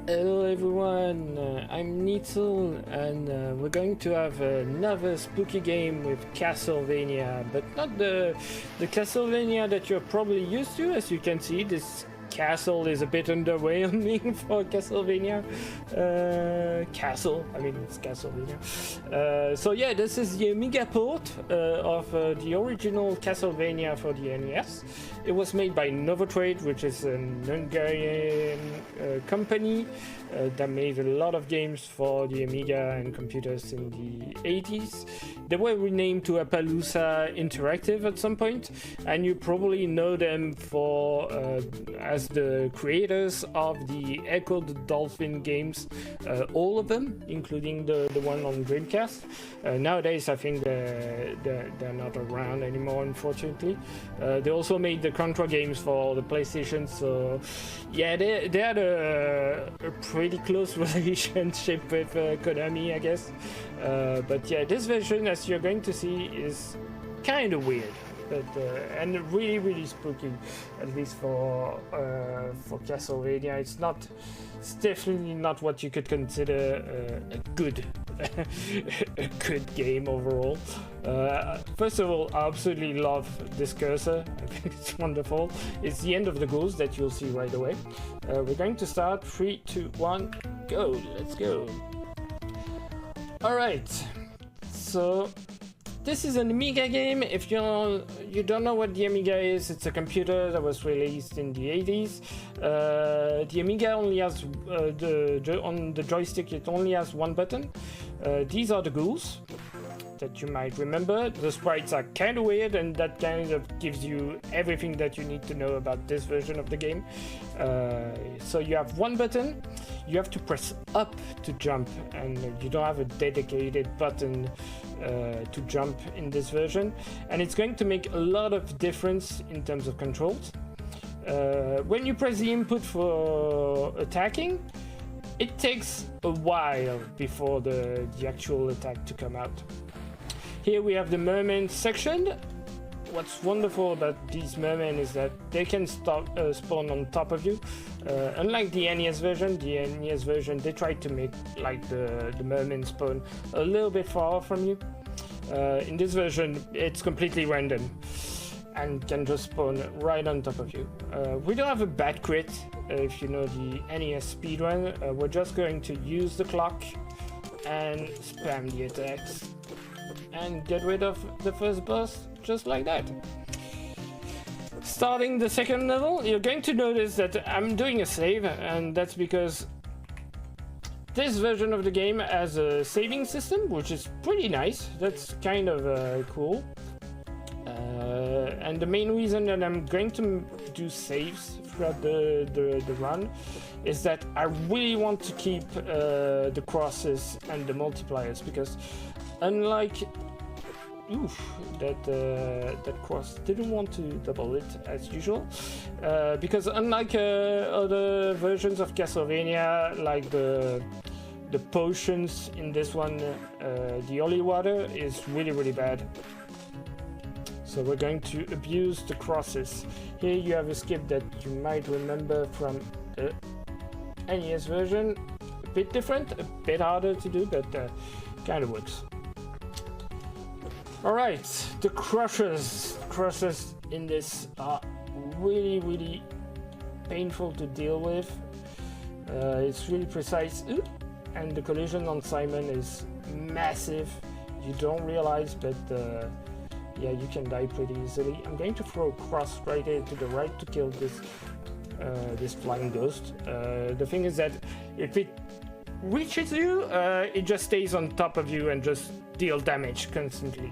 Hello everyone, I'm Neetsel and we're going to have another spooky game with Castlevania, but not the Castlevania that you're probably used to. As you can see, this castle is a bit underwhelming for Castlevania. It's Castlevania. So yeah, this is the Amiga port of the original Castlevania for the NES. It was made by Novotrade, which is an Hungarian company that made a lot of games for the Amiga and computers in the 80s. They were renamed to Appaloosa Interactive at some point, and you probably know them for as the creators of the Echo the Dolphin games, all of them, including the one on Dreamcast. Nowadays, I think they're not around anymore, unfortunately. They also made the Contra games for the PlayStation, so yeah, they had a pretty close relationship with Konami, I guess. But yeah, this version, as you're going to see, is kind of weird, but and really spooky, at least for Castlevania. It's definitely not what you could consider a good game overall. First of all, I absolutely love this cursor. I think it's wonderful. It's the end of the goals that you'll see right away. We're going to start 3, 2, 1, go. Let's go. Alright, so this is an Amiga game. If you don't know what the Amiga is, it's a computer that was released in the 80s. The Amiga only has, on the joystick, it only has one button. These are the ghouls that you might remember. The sprites are kind of weird, and that kind of gives you everything that you need to know about this version of the game. So you have one button. You have to press up to jump, and you don't have a dedicated button to jump in this version, and it's going to make a lot of difference in terms of controls. When you press the input for attacking, it takes a while before the actual attack to come out. Here we have the merman section. What's wonderful about these mermen is that they can spawn on top of you. Unlike the NES version, they tried to make like the mermen spawn a little bit far from you. In this version, it's completely random and can just spawn right on top of you. We don't have a bad crit if you know the NES speedrun. We're just going to use the clock and spam the attacks and get rid of the first boss just like that. Starting the second level, you're going to notice that I'm doing a save, and that's because this version of the game has a saving system, which is pretty nice. That's kind of cool. And the main reason that I'm going to do saves throughout the run is that I really want to keep the crosses and the multipliers, because unlike that cross didn't want to double it as usual, because unlike other versions of Castlevania, like the potions in this one, the holy water is really bad. So we're going to abuse the crosses. Here you have a skip that you might remember from the NES version. A bit different, a bit harder to do, but kind of works. Alright, the crushes in this are really painful to deal with. It's really precise, and the collision on Simon is massive. You don't realize, but yeah, you can die pretty easily. I'm going to throw a cross right here to the right to kill this flying ghost. The thing is that if it reaches you, it just stays on top of you and just deal damage constantly.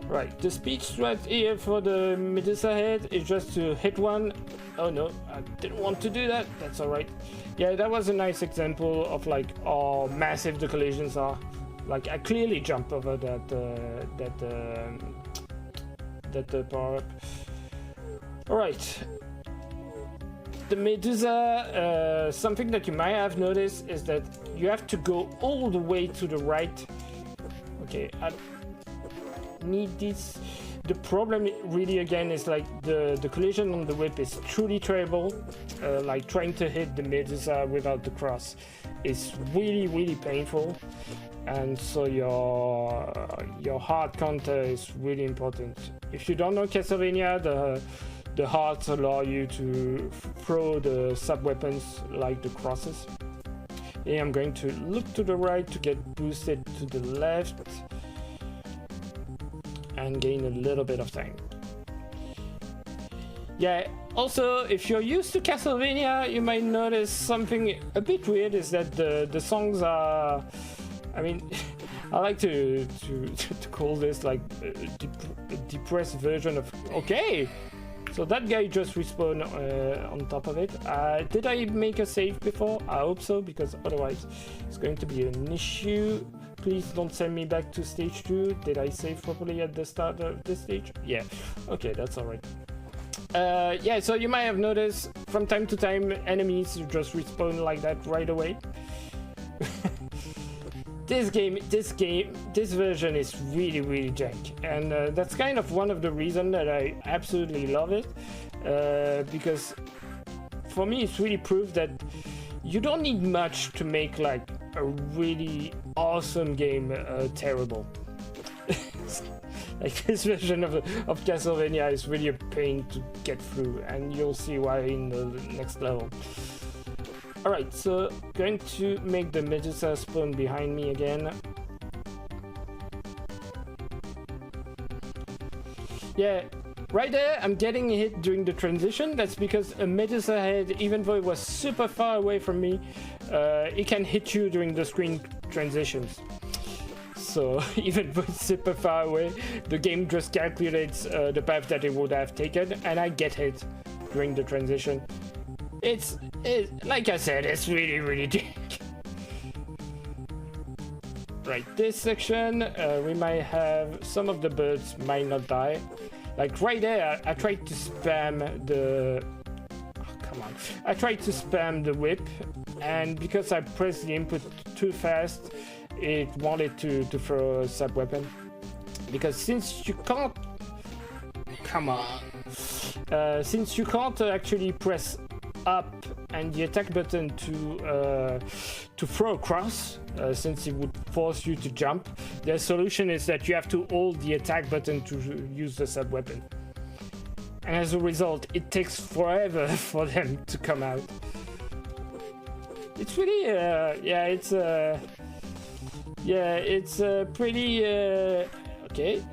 Right, the speed strat here for the Medusa head is just to hit one. Oh no, I didn't want to do that. That's alright. Yeah, that was a nice example of like how massive the collisions are. Like I clearly jump over that power up. Alright. The Medusa, something that you might have noticed is that you have to go all the way to the right. Okay, I need this. The problem really again is like the collision on the whip is truly terrible. Like trying to hit the Medusa without the cross is really painful, and so your heart counter is really important. If you don't know Castlevania, the hearts allow you to throw the sub weapons like the crosses. Here I'm going to look to the right to get boosted to the left and gain a little bit of time. Yeah, also if you're used to Castlevania, you might notice something a bit weird is that the songs are, I mean, I like to call this like a depressed version of, okay, so that guy just respawned on top of it. Did I make a save before? I hope so, because otherwise it's going to be an issue. Please don't send me back to stage 2. Did I save properly at the start of this stage? Yeah, okay, that's alright. Yeah, so you might have noticed from time to time enemies just respawn like that right away. This version is really jank, and that's kind of one of the reasons that I absolutely love it, because for me it's really proof that you don't need much to make like a really awesome game terrible. Like this version of Castlevania is really a pain to get through, and you'll see why in the next level. Alright, so going to make the Medusa spawn behind me again. Yeah, right there I'm getting hit during the transition. That's because a Medusa head, even though it was super far away from me, it can hit you during the screen transitions. So even though it's super far away, the game just calculates the path that it would have taken, and I get hit during the transition. It's like I said, it's really jank. Right, this section, we might have some of the birds might not die. Like right there, I tried to spam the... Oh, come on. I tried to spam the whip, and because I pressed the input too fast, it wanted to throw a sub weapon. Because since you can't... Come on. Since you can't actually press up and the attack button to throw across, since it would force you to jump, the solution is that you have to hold the attack button to use the sub weapon, and as a result it takes forever for them to come out. It's really yeah, it's pretty okay.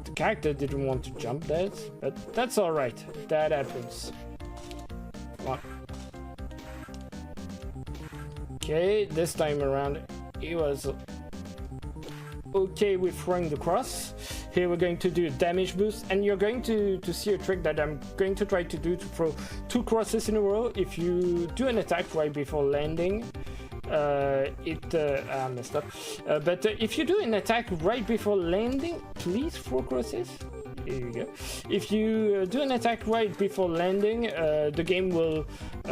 The character didn't want to jump that, but that's alright, that happens. Okay, this time around he was okay with throwing the cross. Here we're going to do a damage boost, and you're going to see a trick that I'm going to try to do to throw 2 crosses in a row. If you do an attack right before landing, I messed up. But if you do an attack right before landing, please 4 crosses. Here you go. If you do an attack right before landing, the game will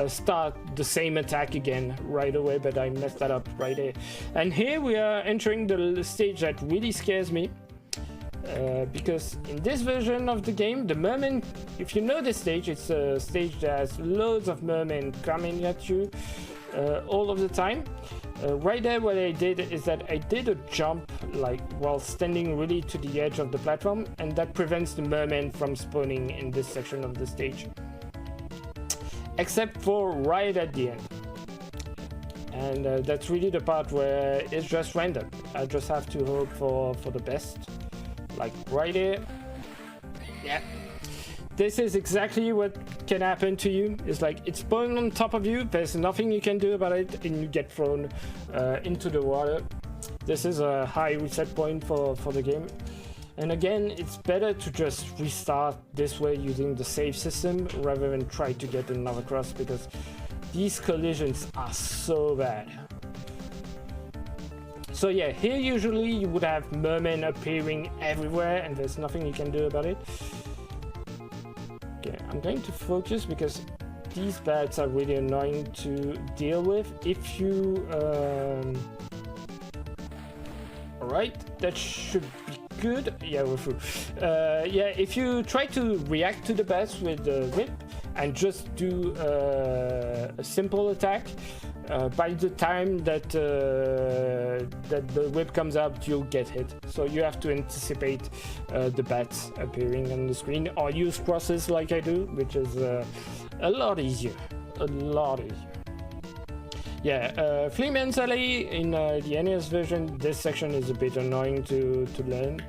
start the same attack again right away, but I messed that up right there. And here we are entering the stage that really scares me, because in this version of the game, the merman, if you know this stage, it's a stage that has loads of mermen coming at you all of the time. Right there, what I did is that I did a jump like while standing really to the edge of the platform, and that prevents the merman from spawning in this section of the stage, except for right at the end. And that's really the part where it's just random. I just have to hope for the best, like right here. Yeah, this is exactly what can happen to you. It's like it's spawning on top of you, there's nothing you can do about it, and you get thrown into the water. This is a high reset point for the game. And again, it's better to just restart this way using the save system rather than try to get another cross, because these collisions are so bad. So yeah, here usually you would have mermen appearing everywhere and there's nothing you can do about it. Okay, I'm going to focus because these bats are really annoying to deal with. If you... Alright, that should be good. Yeah, we're through. Yeah, if you try to react to the bats with the whip and just do a simple attack, by the time that that the whip comes up, you'll get hit. So you have to anticipate the bats appearing on the screen, or use crosses like I do, which is a lot easier. A lot easier. Yeah, Fleaman's Alley in the NES version, this section is a bit annoying to learn.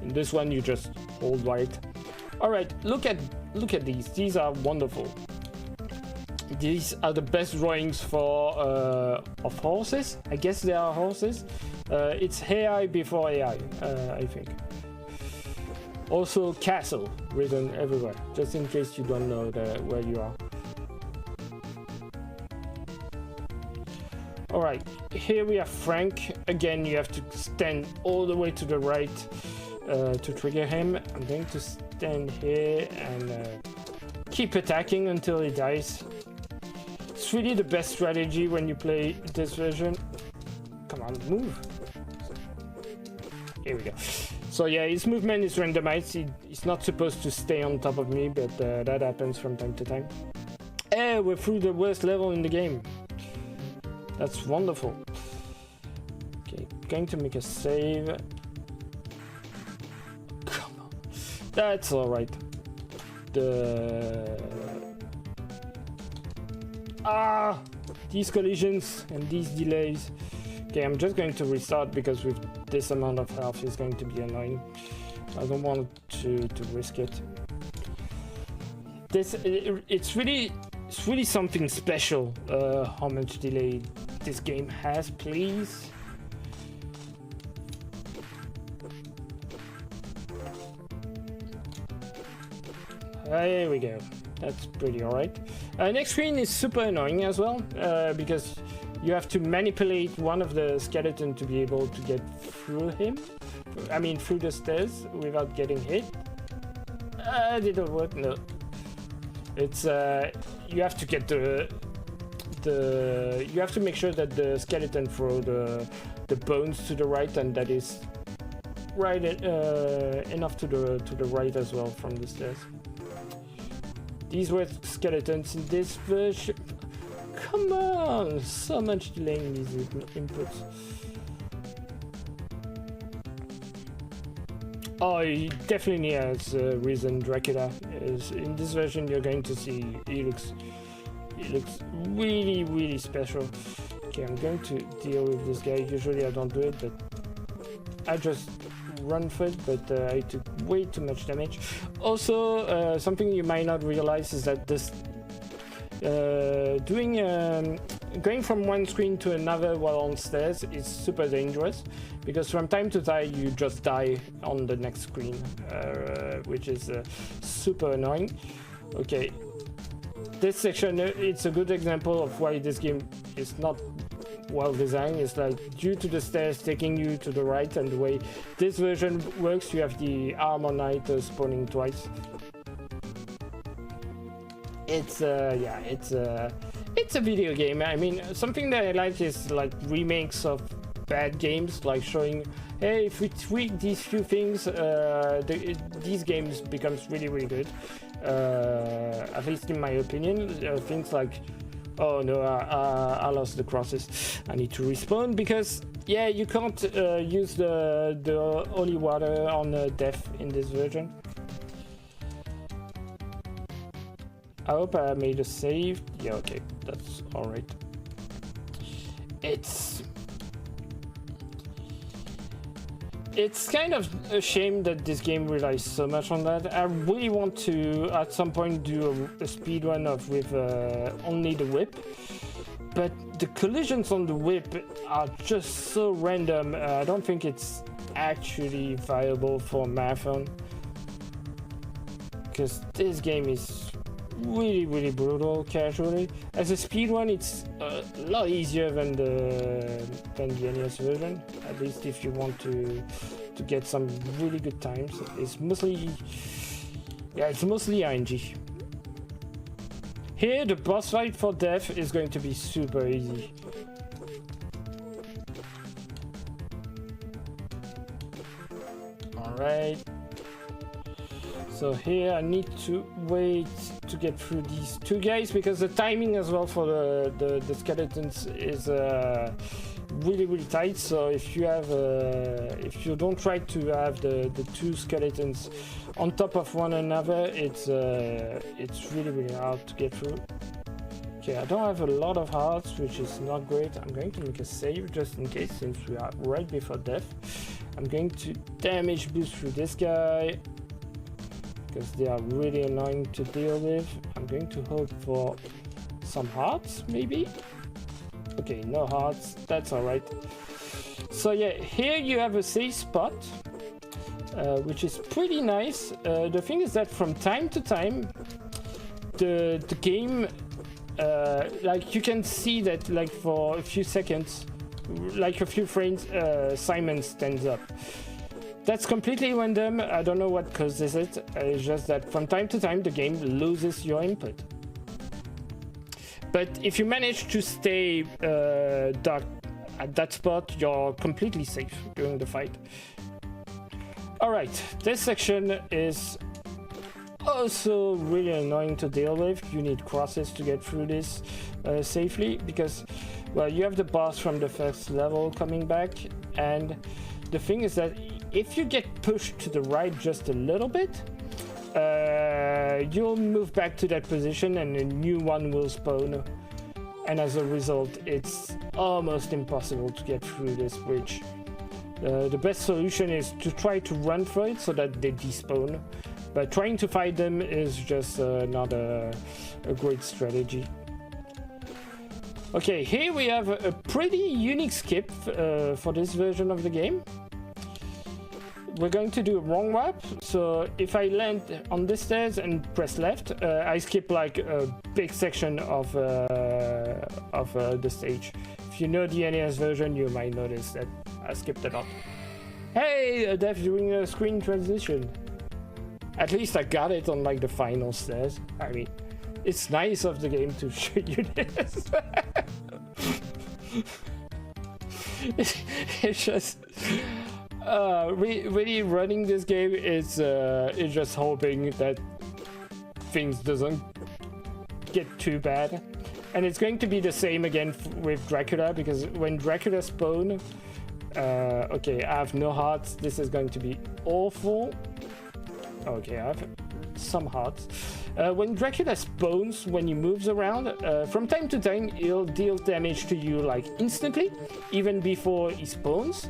In this one, you just hold right. All right, look at these. These are wonderful. These are the best drawings for of horses. I guess they are horses. It's AI before AI, I think. Also, castle written everywhere, just in case you don't know where you are. All right, here we have Frank. Again, you have to stand all the way to the right to trigger him. I'm going to stand here and keep attacking until he dies. It's really the best strategy when you play this version. Come on, move. Here we go. So yeah, his movement is randomized. He's not supposed to stay on top of me, but that happens from time to time. Hey, we're through the worst level in the game. That's wonderful. Okay, going to make a save. Come on. That's alright. These collisions and these delays. Okay, I'm just going to restart because with this amount of health is going to be annoying. I don't want to risk it. It's really something special. How much delay this game has, please. There we go. That's pretty alright. Next screen is super annoying as well, because you have to manipulate one of the skeleton to be able to get through him. I mean, through the stairs without getting hit. Didn't work. No. It's you have to get you have to make sure that the skeleton throw the bones to the right, and that is right enough to the right as well from the stairs. These were skeletons in this version. Come on, so much delay in these inputs. Oh, he definitely has reason. Dracula is in this version. You're going to see he looks really special. Okay, I'm going to deal with this guy. Usually I don't do it, but I just run for it, but I took way too much damage. Also, something you might not realize is that this going from one screen to another while on stairs is super dangerous, because from time to time you just die on the next screen, which is super annoying. Okay, this section, it's a good example of why this game is not well designed. It's like due to the stairs taking you to the right, and the way this version works, you have the armor knight spawning twice. It's yeah, it's a video game. I mean, something that I like is like remakes of bad games, like showing, hey, if we tweak these few things, these games becomes really good. At least in my opinion, things like, oh no, I lost the crosses. I need to respawn, because yeah, you can't use the holy water on death in this version. I hope I made a save. Yeah, okay, that's alright. It's kind of a shame that this game relies so much on that. I really want to, at some point, do a speedrun with only the whip. But the collisions on the whip are just so random. I don't think it's actually viable for marathon. Because this game is really brutal casually. As a speedrun, it's a lot easier than the NES version, at least if you want to get some really good times. It's mostly RNG. Here the boss fight for death is going to be super easy. Alright. So here I need to wait to get through these two guys because the timing as well for the skeletons is really tight. So if you have if you don't try to have the two skeletons on top of one another, it's really hard to get through. Okay, I don't have a lot of hearts, which is not great. I'm going to make a save just in case, since we are right before death. I'm going to damage boost through this guy because they are really annoying to deal with. I'm going to hope for some hearts, maybe? Okay, no hearts, that's alright. So yeah, here you have a safe spot, which is pretty nice. The thing is that from time to time, the game, like you can see that like for a few seconds, like a few frames, Simon stands up. That's completely random. I don't know what causes it. It's just that from time to time the game loses your input. But if you manage to stay dark at that spot, you're completely safe during the fight. Alright, this section is also really annoying to deal with. You need crosses to get through this safely because, well, you have the boss from the first level coming back, and the thing is that if you get pushed to the right just a little bit, you'll move back to that position and a new one will spawn, and as a result it's almost impossible to get through this bridge. The best solution is to try to run through it so that they despawn, but trying to fight them is just not a great strategy. Okay, here we have a pretty unique skip for this version of the game. We're going to do a wrong warp, so if I land on this stairs and press left, I skip like a big section of the stage. If you know the NES version, you might notice that I skipped a lot. Hey, a death during a screen transition. At least I got it on like the final stairs. I mean, it's nice of the game to show you this. It's just really running this game is just hoping that things doesn't get too bad, and it's going to be the same again with Dracula, because when Dracula spawn, okay, I have no hearts. This is going to be awful. Okay, I have some hearts. When Dracula spawns, when he moves around, from time to time he'll deal damage to you like instantly, even before he spawns,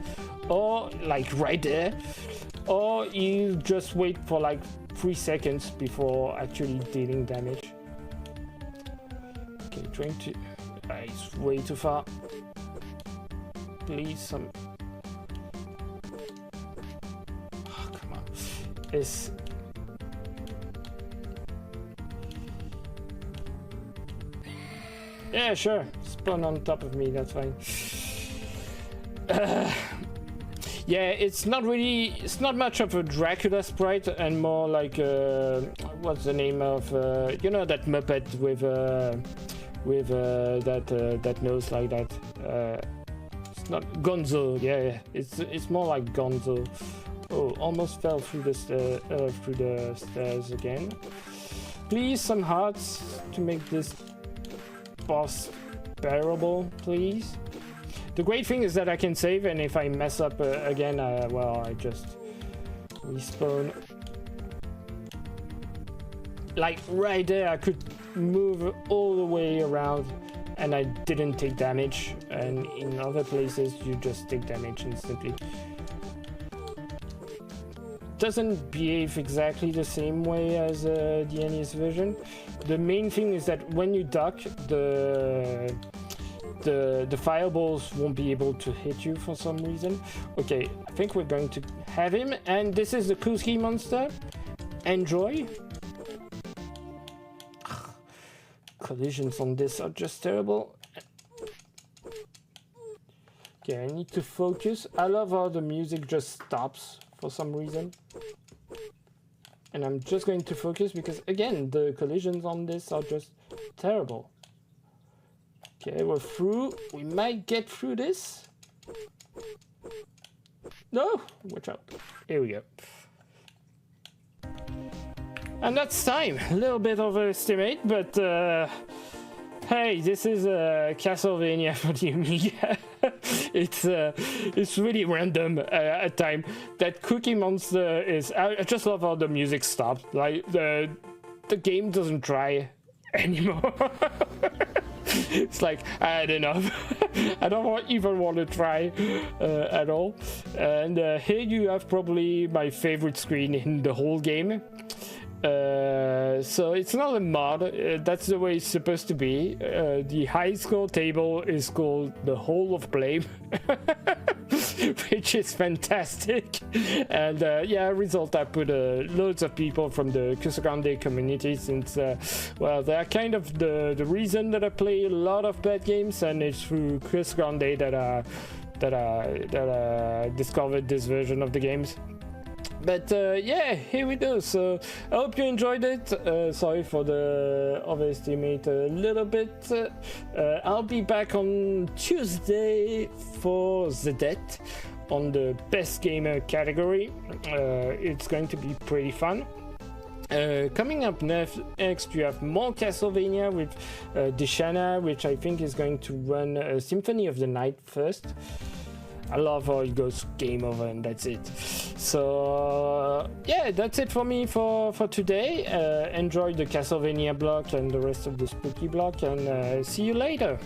or like right there, or you just wait for like 3 seconds before actually dealing damage. Okay, trying to... it's way too far. Please, some... Oh, come on. It's... Yeah, sure. Spawn on top of me, that's fine. Yeah, it's not much of a Dracula sprite, and more like what's the name of you know, that Muppet with that nose like that. It's not Gonzo. Yeah, it's more like Gonzo. Oh, almost fell through the stairs again. Please, some hearts to make this boss bearable, please. The great thing is that I can save, and if I mess up again, well, I just respawn. Like right there, I could move all the way around and I didn't take damage, and in other places you just take damage instantly. Doesn't behave exactly the same way as the NES version. The main thing is that when you duck, the fireballs won't be able to hit you for some reason. Okay, I think we're going to have him, and this is the Kuski monster. Enjoy. Collisions on this are just terrible. Okay, I need to focus. I love how the music just stops for some reason. And I'm just going to focus because, again, the collisions on this are just terrible. Okay, we're through. We might get through this. No! Watch out. Here we go. And that's time. A little bit overestimate, but hey, this is Castlevania for the Amiga. It's really random at time. That Cookie Monster is. I just love how the music stopped. Like the game doesn't try anymore. It's like, I don't know. I don't even want to try at all. And here you have probably my favorite screen in the whole game. So it's not a mod, that's the way it's supposed to be. The high score table is called the Hall of Blame, which is fantastic. And yeah, result I put loads of people from the Castlevania community, since well, they're kind of the reason that I play a lot of bad games, and it's through Castlevania that I discovered this version of the games. But yeah, here we go. So I hope you enjoyed it. Sorry for the overestimate a little bit. I'll be back on Tuesday for the debt on the best gamer category. It's going to be pretty fun. Coming up next, you have more Castlevania with Deshana, which I think is going to run Symphony of the Night first. I love how it goes game over and that's it. So yeah, that's it for me for today. Enjoy the Castlevania block and the rest of the spooky block, and see you later.